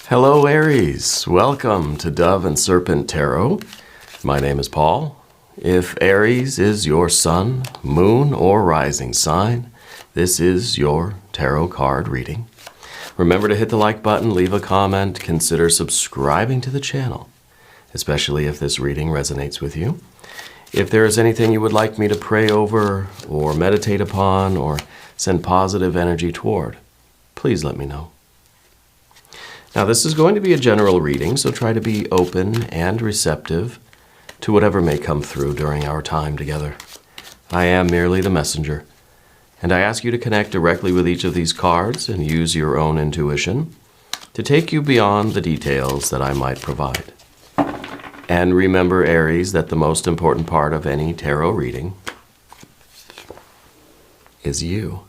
Hello Aries, welcome to Dove and Serpent Tarot. My name is Paul. If Aries is your sun, moon, or rising sign, this is your tarot card reading. Remember to hit the like button, leave a comment, consider subscribing to the channel, especially if this reading resonates with you. If there is anything you would like me to pray over or meditate upon or send positive energy toward, please let me know. Now, this is going to be a general reading, so try to be open and receptive to whatever may come through during our time together. I am merely the messenger, and I ask you to connect directly with each of these cards and use your own intuition to take you beyond the details that I might provide. And remember, Aries, that the most important part of any tarot reading is you.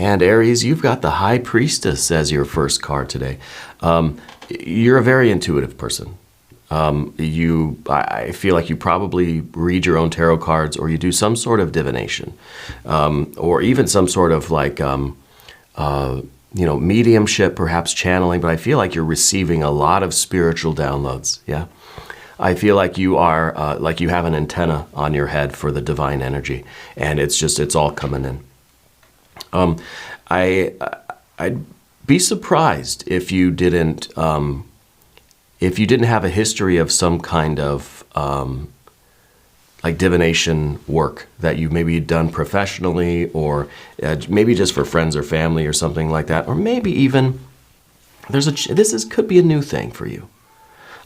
And Aries, you've got the High Priestess as your first card today. You're a very intuitive person. I feel like you probably read your own tarot cards, or you do some sort of divination, or even some sort of like, mediumship, perhaps channeling. But I feel like you're receiving a lot of spiritual downloads. Yeah, I feel like you are like you have an antenna on your head for the divine energy, and it's all coming in. I'd be surprised if you didn't have a history of some kind of like divination work that you maybe done professionally, or maybe just for friends or family or something like that, or maybe even could be a new thing for you.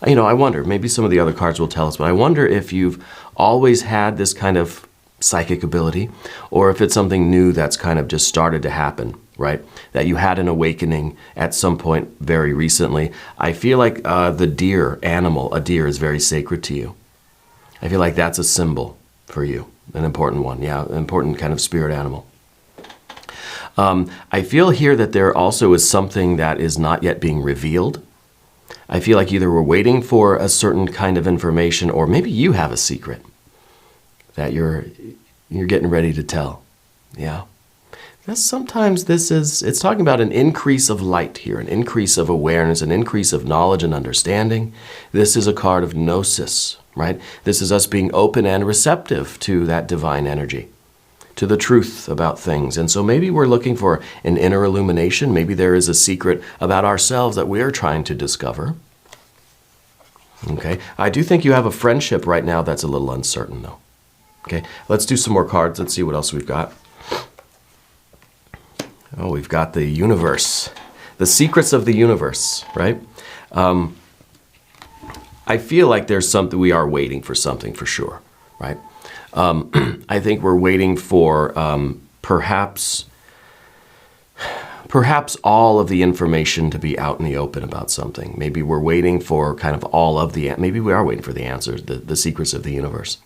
You know, I wonder, maybe some of the other cards will tell us, but I wonder if you've always had this kind of psychic ability, or if it's something new that's kind of just started to happen, right? That you had an awakening at some point very recently. I feel like the deer animal, a deer, is very sacred to you. I feel like that's a symbol for you, an important one, yeah, an important kind of spirit animal. I feel here that there also is something that is not yet being revealed. I feel like either we're waiting for a certain kind of information, or maybe you have a secret that you're getting ready to tell. Yeah. Sometimes it's talking about an increase of light here, an increase of awareness, an increase of knowledge and understanding. This is a card of gnosis, right? This is us being open and receptive to that divine energy, to the truth about things. And so maybe we're looking for an inner illumination. Maybe there is a secret about ourselves that we're trying to discover. Okay. I do think you have a friendship right now that's a little uncertain, though. Okay, let's do some more cards. Let's see what else we've got. Oh, we've got the universe. The secrets of the universe, right? I feel like there's something, we are waiting for something for sure, right? I think we're waiting for perhaps all of the information to be out in the open about something. Maybe we're waiting for kind of maybe we are waiting for the answers, the secrets of the universe.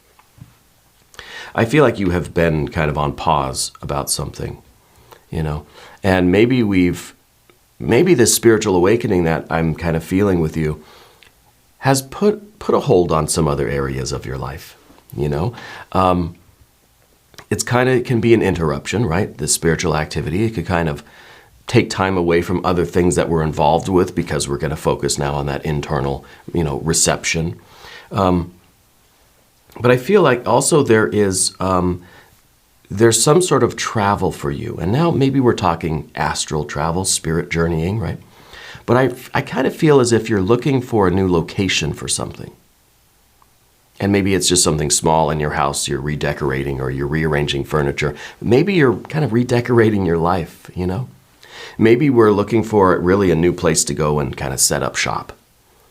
I feel like you have been kind of on pause about something, you know, and maybe this spiritual awakening that I'm kind of feeling with you has put a hold on some other areas of your life, you know. It can be an interruption, right? This spiritual activity, it could kind of take time away from other things that we're involved with, because we're going to focus now on that internal, reception. But I feel like also there's some sort of travel for you. And now maybe we're talking astral travel, spirit journeying, right? But I kind of feel as if you're looking for a new location for something. And maybe it's just something small in your house you're redecorating, or you're rearranging furniture. Maybe you're kind of redecorating your life, you know? Maybe we're looking for really a new place to go and kind of set up shop.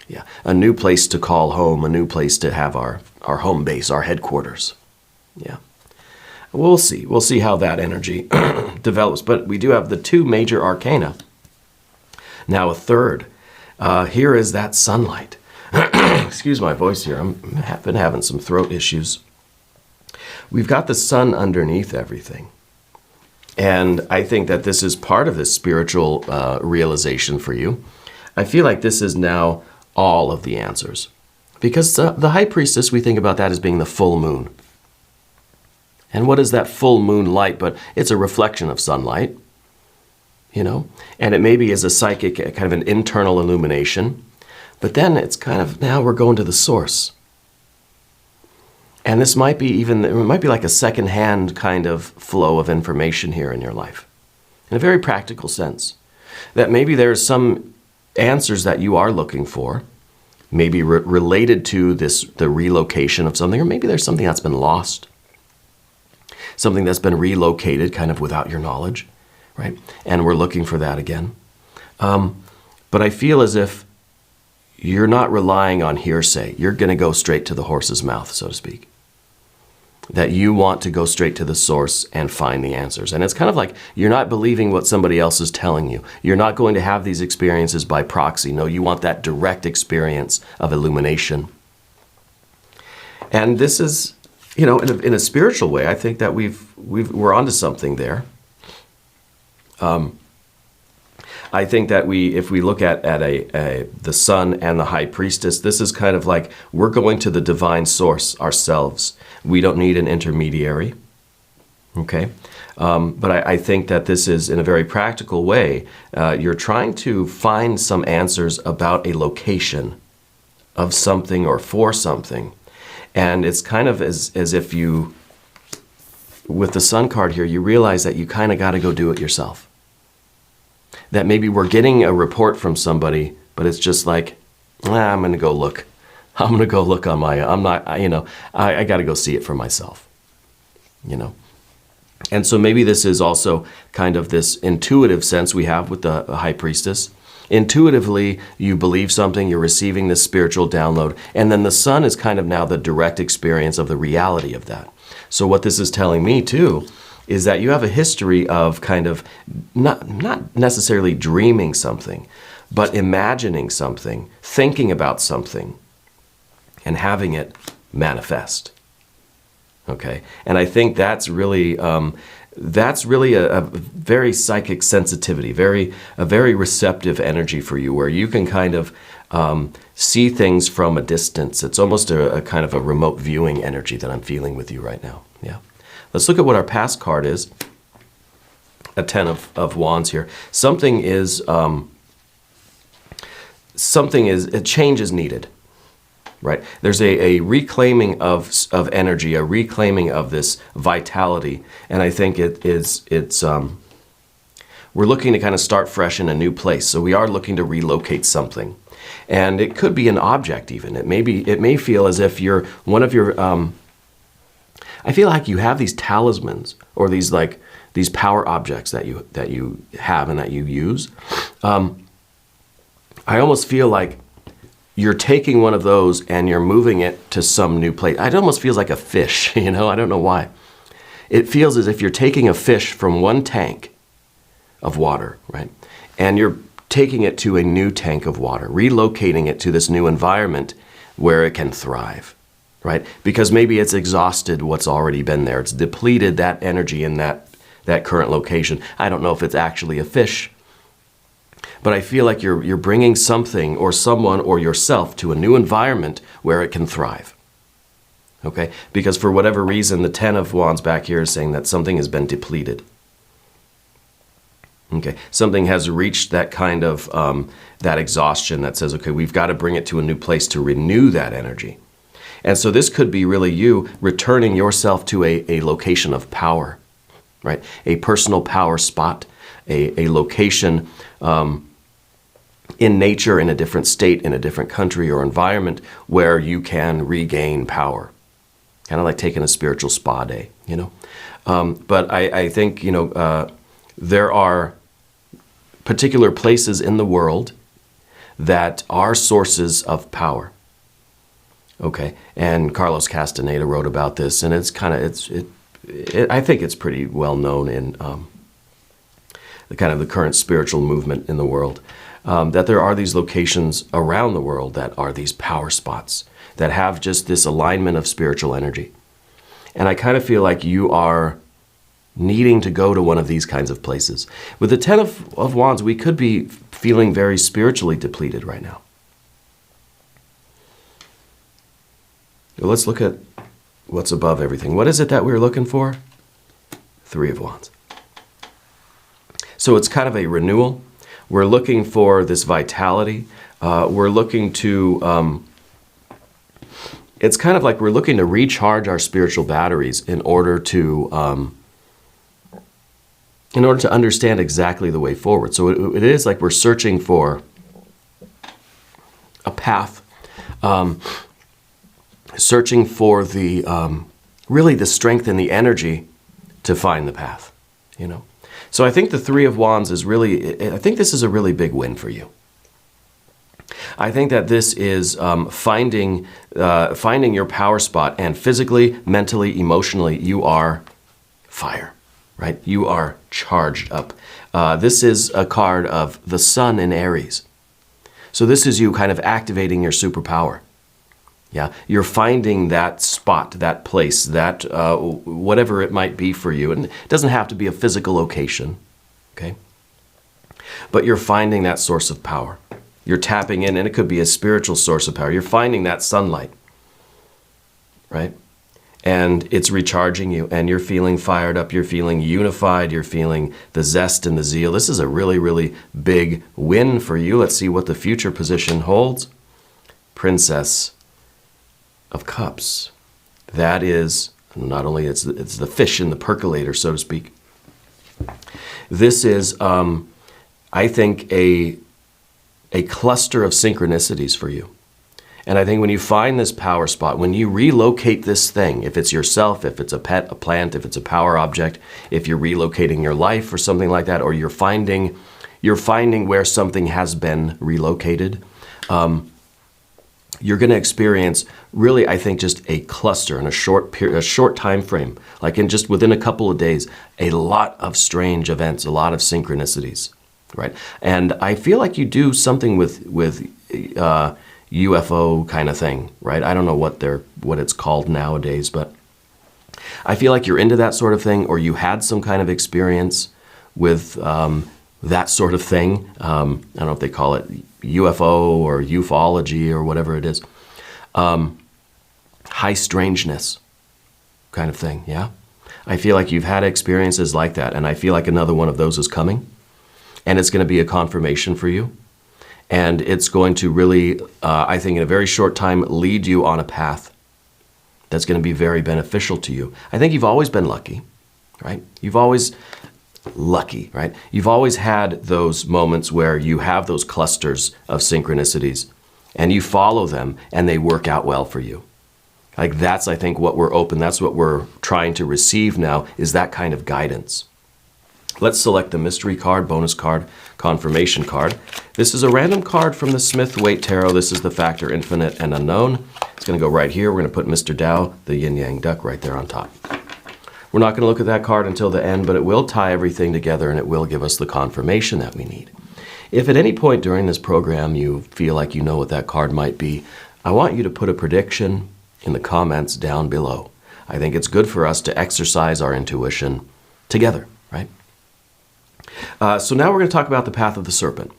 Yeah, a new place to call home, a new place to have our home base, our headquarters. Yeah. We'll see. We'll see how that energy develops. But we do have the two major arcana. Now a third. Here is that sunlight. Excuse my voice here. I've been having some throat issues. We've got the sun underneath everything. And I think that this is part of this spiritual realization for you. I feel like this is now all of the answers. Because the High Priestess, we think about that as being the full moon. And what is that full moon light? But it's a reflection of sunlight. And it maybe is a psychic, kind of an internal illumination. But then it's kind of, now we're going to the source. And this might be it might be like a second-hand kind of flow of information here in your life. In a very practical sense. That maybe there's some answers that you are looking for, maybe related to the relocation of something, or maybe there's something that's been lost. Something that's been relocated kind of without your knowledge, right? And we're looking for that again. But I feel as if you're not relying on hearsay. You're going to go straight to the horse's mouth, so to speak. That you want to go straight to the source and find the answers. And it's kind of like you're not believing what somebody else is telling you. You're not going to have these experiences by proxy. No, you want that direct experience of illumination. And this is, in a spiritual way, I think that we're onto something there. I think that if we look at the sun and the high priestess, this is kind of like we're going to the divine source ourselves. We don't need an intermediary, okay? But I think that this is, in a very practical way, you're trying to find some answers about a location of something or for something. And it's kind of as if you, with the sun card here, you realize that you kind of got to go do it yourself. That maybe we're getting a report from somebody, but it's just like, I'm going to go look. I'm going to go look on my, I got to go see it for myself, And so maybe this is also kind of this intuitive sense we have with the high priestess. Intuitively, you believe something, you're receiving this spiritual download, and then the sun is kind of now the direct experience of the reality of that. So what this is telling me too is that you have a history of kind of not necessarily dreaming something, but imagining something, thinking about something, and having it manifest. Okay? And I think that's really a very psychic sensitivity, a very receptive energy for you, where you can kind of see things from a distance. It's almost a kind of a remote viewing energy that I'm feeling with you right now. Yeah. Let's look at what our past card is. A 10 of Wands here. Something is a change is needed, right? There's a reclaiming of energy, a reclaiming of this vitality, and I think we're looking to kind of start fresh in a new place. So we are looking to relocate something, and it could be an object even. It may feel as if you're one of your I feel like you have these talismans or these power objects that you have and that you use. I almost feel like you're taking one of those and you're moving it to some new place. It almost feels like a fish, I don't know why. It feels as if you're taking a fish from one tank of water, right? And you're taking it to a new tank of water, relocating it to this new environment where it can thrive. Right? Because maybe it's exhausted what's already been there. It's depleted that energy in that current location. I don't know if it's actually a fish, but I feel like you're bringing something or someone or yourself to a new environment where it can thrive. Okay? Because for whatever reason, the 10 of Wands back here is saying that something has been depleted. Okay? Something has reached that kind of, that exhaustion that says, okay, we've got to bring it to a new place to renew that energy. And so this could be really you returning yourself to a location of power, right? A personal power spot, a location in nature, in a different state, in a different country or environment where you can regain power. Kind of like taking a spiritual spa day, But I think, there are particular places in the world that are sources of power. Okay, and Carlos Castaneda wrote about this, and it's kind of I think it's pretty well known in the kind of the current spiritual movement in the world, that there are these locations around the world that are these power spots that have just this alignment of spiritual energy, and I kind of feel like you are needing to go to one of these kinds of places. With the 10 of Wands, we could be feeling very spiritually depleted right now. Let's look at what's above everything. What is it that we're looking for? 3 of Wands. So it's kind of a renewal. We're looking for this vitality. We're looking to, it's kind of like we're looking to recharge our spiritual batteries in order to understand exactly the way forward. So it is like we're searching for a path, searching for the, really the strength and the energy to find the path, you know. So I think the Three of Wands is really, I think this is a really big win for you. I think that this is finding your power spot, and physically, mentally, emotionally, you are fire, right? You are charged up. This is a card of the sun in Aries. So this is you kind of activating your superpower. Yeah, you're finding that spot, that place, that whatever it might be for you. And it doesn't have to be a physical location, okay? But you're finding that source of power. You're tapping in, and it could be a spiritual source of power. You're finding that sunlight, right? And it's recharging you, and you're feeling fired up. You're feeling unified. You're feeling the zest and the zeal. This is a really, really big win for you. Let's see what the future position holds. Princess of Cups. That is not only it's the fish in the percolator, so to speak. This is, I think, a cluster of synchronicities for you. And I think when you find this power spot, when you relocate this thing, if it's yourself, if it's a pet, a plant, if it's a power object, if you're relocating your life or something like that, or you're finding where something has been relocated, you're going to experience really, I think, just a cluster in a short time frame, like in just within a couple of days, a lot of strange events, a lot of synchronicities, right? And I feel like you do something with UFO kind of thing, right? I don't know what it's called nowadays, but I feel like you're into that sort of thing, or you had some kind of experience with that sort of thing. I don't know if they call it UFO or ufology or whatever it is. High strangeness kind of thing, yeah? I feel like you've had experiences like that, and I feel like another one of those is coming, and it's going to be a confirmation for you, and it's going to really, I think in a very short time, lead you on a path that's going to be very beneficial to you. I think you've always been lucky, right? You've always had those moments where you have those clusters of synchronicities and you follow them and they work out well for you. Like that's, I think, that's what we're trying to receive now, is that kind of guidance. Let's select the mystery card, bonus card, confirmation card. This is a random card from the Smith-Waite Tarot. This is the factor infinite and unknown. It's going to go right here. We're going to put Mr. Tao, the yin-yang duck, right there on top. We're not going to look at that card until the end, but it will tie everything together and it will give us the confirmation that we need. If at any point during this program you feel like you know what that card might be, I want you to put a prediction in the comments down below. I think it's good for us to exercise our intuition together, right? So now we're going to talk about the path of the serpent.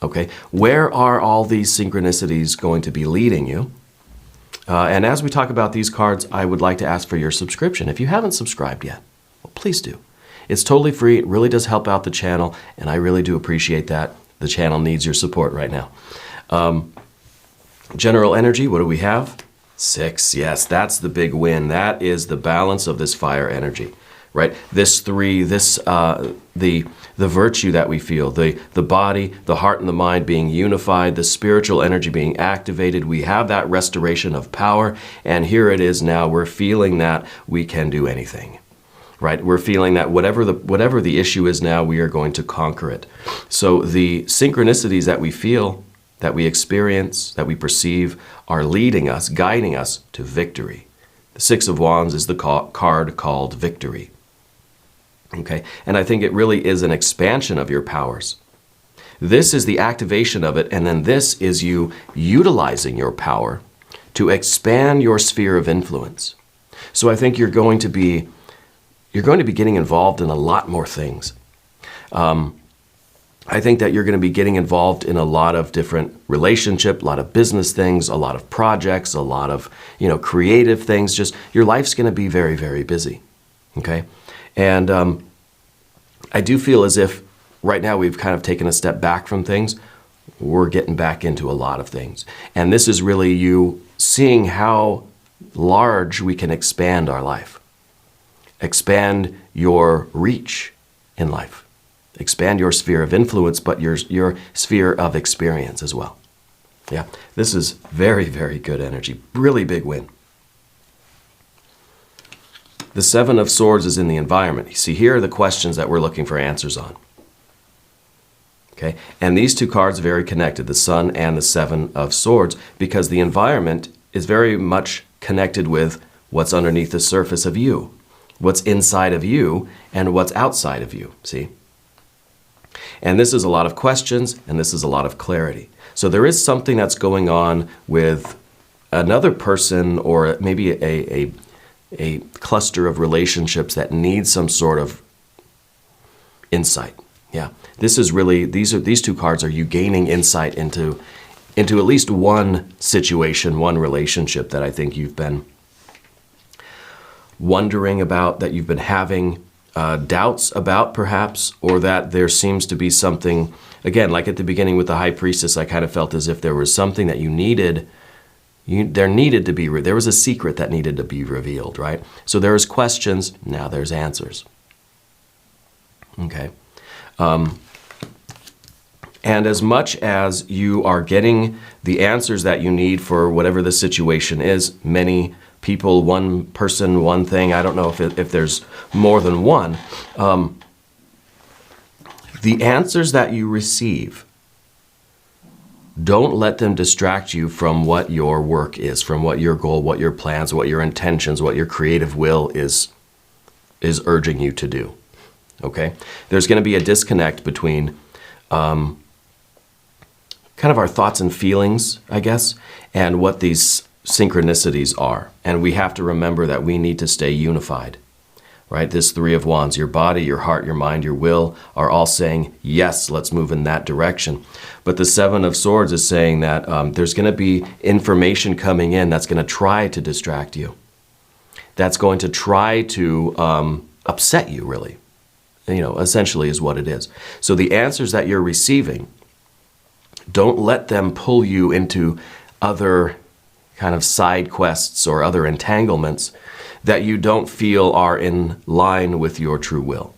Okay, where are all these synchronicities going to be leading you? And as we talk about these cards, I would like to ask for your subscription. If you haven't subscribed yet, well, please do. It's totally free. It really does help out the channel, and I really do appreciate that. The channel needs your support right now. General energy, what do we have? 6. Yes, that's the big win. That is the balance of this fire energy, right? This 3, this the virtue that we feel, the body, the heart, and the mind being unified, the spiritual energy being activated. We have that restoration of power, and here it is now. We're feeling that we can do anything, right? We're feeling that whatever the issue is now, we are going to conquer it. So the synchronicities that we feel, that we experience, that we perceive, are leading us, guiding us to victory. The 6 of Wands is the card called victory. Okay, and I think it really is an expansion of your powers. This is the activation of it, and then this is you utilizing your power to expand your sphere of influence. So I think you're going to be getting involved in a lot more things. I think that you're going to be getting involved in a lot of different relationships, a lot of business things, a lot of projects, a lot of, creative things. Just your life's going to be very, very busy. Okay? And I do feel as if right now we've kind of taken a step back from things. We're getting back into a lot of things. And this is really you seeing how large we can expand our life. Expand your reach in life. Expand your sphere of influence, but your sphere of experience as well. Yeah, this is very, very good energy. Really big win. The Seven of Swords is in the environment. You see, here are the questions that we're looking for answers on. Okay, and these two cards are very connected, the Sun and the Seven of Swords, because the environment is very much connected with what's underneath the surface of you, what's inside of you, and what's outside of you, see? And this is a lot of questions, and this is a lot of clarity. So there is something that's going on with another person, or maybe a cluster of relationships that need some sort of insight. Yeah, this is really, these two cards are you gaining insight into at least one situation, one relationship that I think you've been wondering about, that you've been having doubts about perhaps, or that there seems to be something, again, like at the beginning with the High Priestess, I kind of felt as if there was something that you needed, there was a secret that needed to be revealed, right? So there's questions, now there's answers. Okay. And as much as you are getting the answers that you need for whatever the situation is, many people, one person, one thing, I don't know if there's more than one, the answers that you receive, don't let them distract you from what your work is, from what your goal, what your plans, what your intentions, what your creative will is urging you to do. Okay? There's going to be a disconnect between kind of our thoughts and feelings, I guess, and what these synchronicities are. And we have to remember that we need to stay unified, right? This Three of Wands, your body, your heart, your mind, your will are all saying, yes, let's move in that direction. But the Seven of Swords is saying that there's going to be information coming in that's going to try to distract you. That's going to try to upset you, really. You know, essentially is what it is. So the answers that you're receiving, don't let them pull you into other kind of side quests or other entanglements that you don't feel are in line with your true will.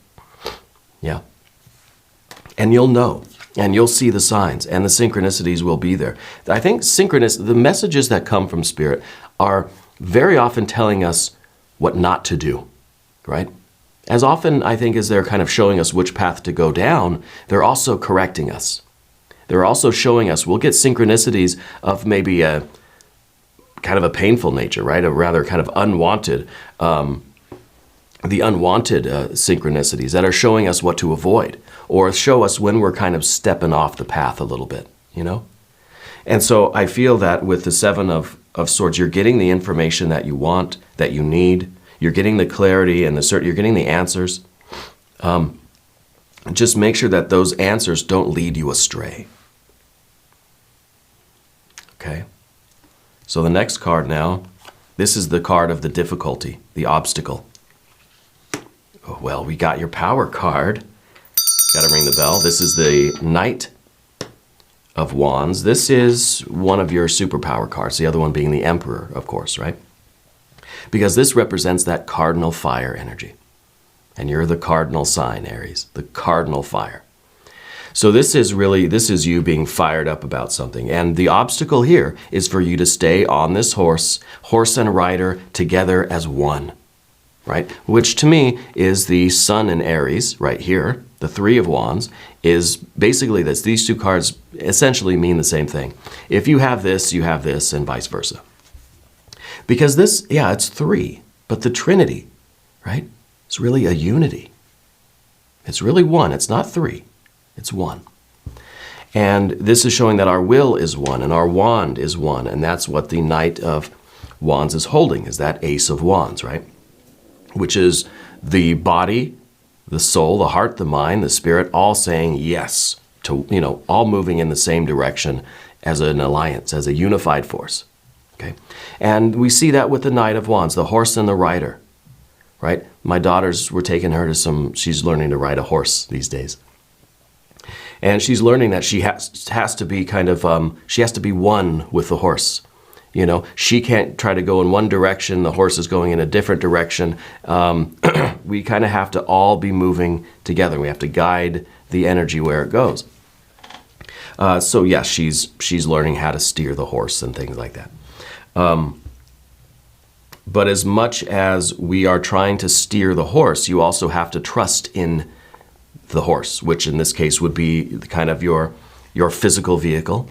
Yeah. And you'll know, and you'll see the signs, and the synchronicities will be there. I think the messages that come from Spirit are very often telling us what not to do, right? As often, I think, as they're kind of showing us which path to go down, they're also correcting us. They're also showing us, we'll get synchronicities of maybe a kind of a painful nature, right? A rather kind of unwanted, the unwanted synchronicities that are showing us what to avoid, or show us when we're kind of stepping off the path a little bit, you know? And so I feel that with the Seven of Swords, you're getting the information that you want, that you need. You're getting the clarity and you're getting the answers. Just make sure that those answers don't lead you astray. Okay? So the next card now, this is the card of the difficulty, the obstacle. Oh, well, we got your power card. Got to ring the bell. This is the Knight of Wands. This is one of your superpower cards, the other one being the Emperor, of course, right? Because this represents that cardinal fire energy. And you're the cardinal sign, Aries, the cardinal fire. So this is you being fired up about something. And the obstacle here is for you to stay on this horse and rider together as one, right? Which to me is the Sun in Aries right here. The Three of Wands is basically this. These two cards essentially mean the same thing. If you have this, and vice versa. Because this, yeah, it's three, but the Trinity, right? It's really a unity. It's really one. It's not three. It's one. And this is showing that our will is one and our wand is one. And that's what the Knight of Wands is holding, is that Ace of Wands, right? Which is the body, the soul, the heart, the mind, the spirit, all saying yes to, all moving in the same direction as an alliance, as a unified force. Okay. And we see that with the Knight of Wands, the horse and the rider, right? My daughters were taking her to she's learning to ride a horse these days. And she's learning that she has to be kind of, she has to be one with the horse. You know, she can't try to go in one direction, the horse is going in a different direction. We kind of have to all be moving together. We have to guide the energy where it goes. So yeah, she's learning how to steer the horse and things like that. But as much as we are trying to steer the horse, you also have to trust in the horse, which in this case would be kind of your physical vehicle,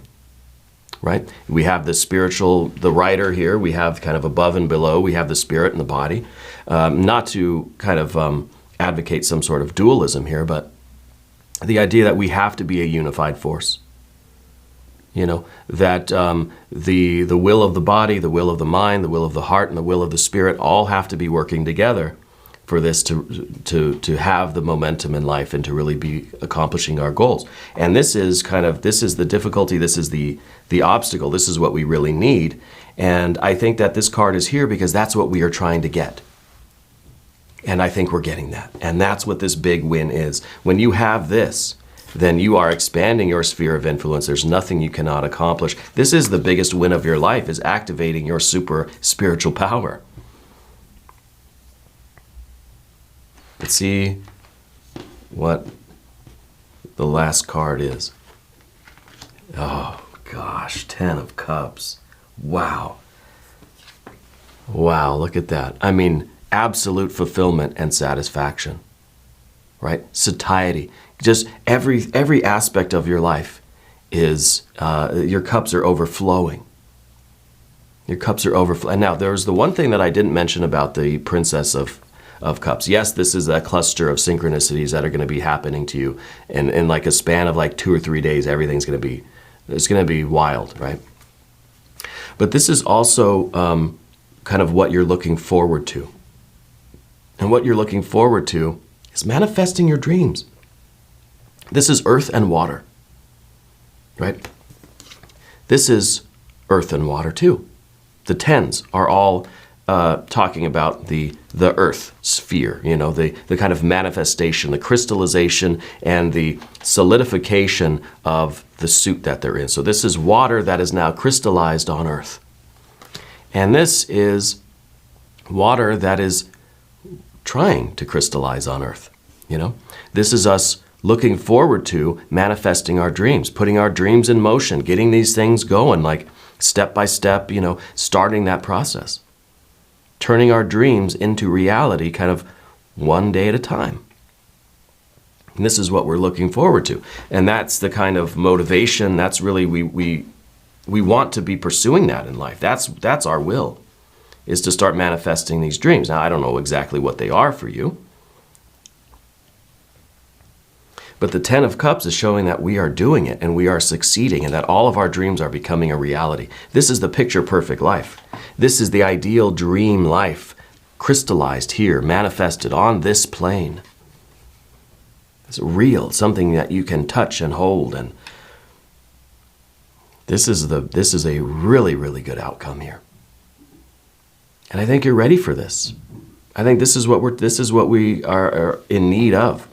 right? We have the spiritual, the rider here. We have kind of above and below. We have the spirit and the body. Not to kind of advocate some sort of dualism here, but the idea that we have to be a unified force. You know, that the will of the body, the will of the mind, the will of the heart, and the will of the spirit all have to be working together for this to have the momentum in life and to really be accomplishing our goals. And this is the difficulty, this is the obstacle, this is what we really need. And I think that this card is here because that's what we are trying to get. And I think we're getting that. And that's what this big win is. When you have this, then you are expanding your sphere of influence. There's nothing you cannot accomplish. This is the biggest win of your life, is activating your super spiritual power. Let's see what the last card is. Oh gosh, 10 of Cups. Wow. Wow, look at that. I mean, absolute fulfillment and satisfaction, right? Satiety. Just every aspect of your life is, your cups are overflowing. Your cups are overflowing. Now, there's the one thing that I didn't mention about the Princess of Cups. Yes, this is a cluster of synchronicities that are going to be happening to you in like a span of like 2 or 3 days. Everything's going to be, it's going to be wild, right? But this is also kind of what you're looking forward to. And what you're looking forward to is manifesting your dreams. This is earth and water, right? This is earth and water too. The 10s are all talking about the earth sphere, you know, the kind of manifestation, the crystallization, and the solidification of the suit that they're in. So this is water that is now crystallized on earth. And this is water that is trying to crystallize on earth, you know? This is us looking forward to manifesting our dreams, putting our dreams in motion, getting these things going, like step by step, you know, starting that process. Turning our dreams into reality kind of one day at a time. And this is what we're looking forward to. And that's the kind of motivation, that's really, we want to be pursuing that in life. That's our will, is to start manifesting these dreams. Now, I don't know exactly what they are for you, but the 10 of Cups is showing that we are doing it and we are succeeding and that all of our dreams are becoming a reality. This is the picture-perfect life. This is the ideal dream life, crystallized here, manifested on this plane. It's real, something that you can touch and hold, and this is a really, really good outcome here. And I think you're ready for this. I think this is what we are in need of.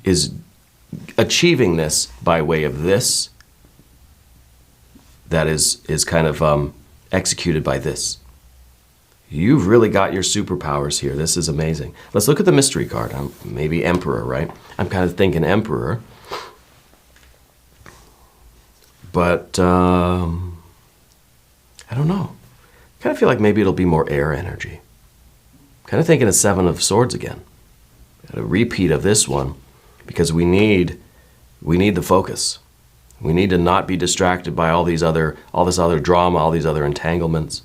Is achieving this by way of this that is kind of executed by this. You've really got your superpowers here. This is amazing. Let's look at the mystery card. Maybe Emperor, right? I'm kind of thinking Emperor. But I don't know. I kind of feel like maybe it'll be more air energy. Kind of thinking of 7 of Swords again. A repeat of this one, because we need the focus. We need to not be distracted by all this other drama, all these other entanglements.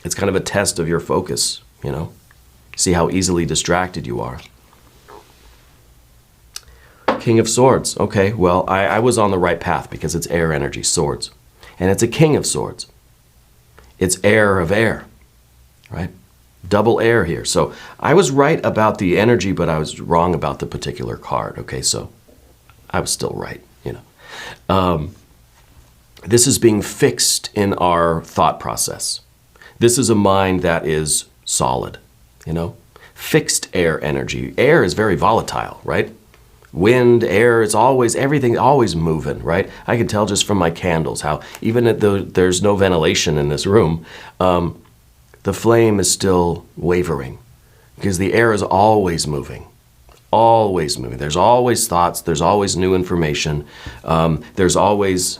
It's kind of a test of your focus, you know. See how easily distracted you are. King of Swords. Okay, well, I was on the right path because it's air energy, swords. And it's a King of Swords. It's air of air, right? Double air here. So I was right about the energy, but I was wrong about the particular card. Okay, so I was still right, you know. This is being fixed in our thought process. This is a mind that is solid, you know. fixed air energy. Air is very volatile, right? Wind, air, it's always, everything always moving, right? I can tell just from my candles how even though there's no ventilation in this room, the flame is still wavering because the air is always moving. Always moving. There's always thoughts. There's always new information. There's always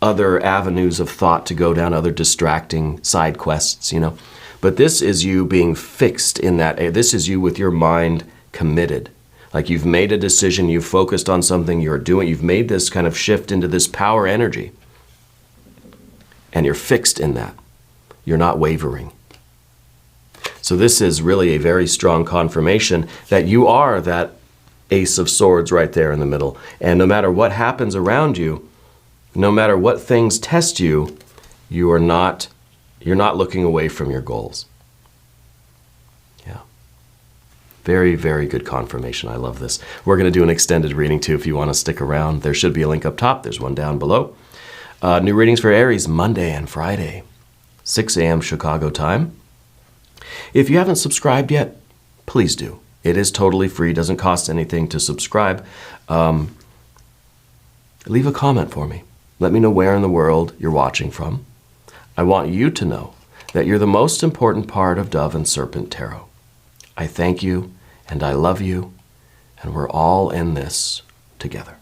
other avenues of thought to go down, other distracting side quests, you know. But this is you being fixed in that. This is you with your mind committed. Like you've made a decision, you've focused on something you're doing, you've made this kind of shift into this power energy. And you're fixed in that. You're not wavering. So this is really a very strong confirmation that you are that Ace of Swords right there in the middle. And no matter what happens around you, no matter what things test you, you're not looking away from your goals. Yeah. Very, very good confirmation. I love this. We're going to do an extended reading too if you want to stick around. There should be a link up top. There's one down below. New readings for Aries Monday and Friday, 6 a.m. Chicago time. If you haven't subscribed yet, please do. It is totally free, doesn't cost anything to subscribe. Leave a comment for me. Let me know where in the world you're watching from. I want you to know that you're the most important part of Dove and Serpent Tarot. I thank you and I love you, and we're all in this together.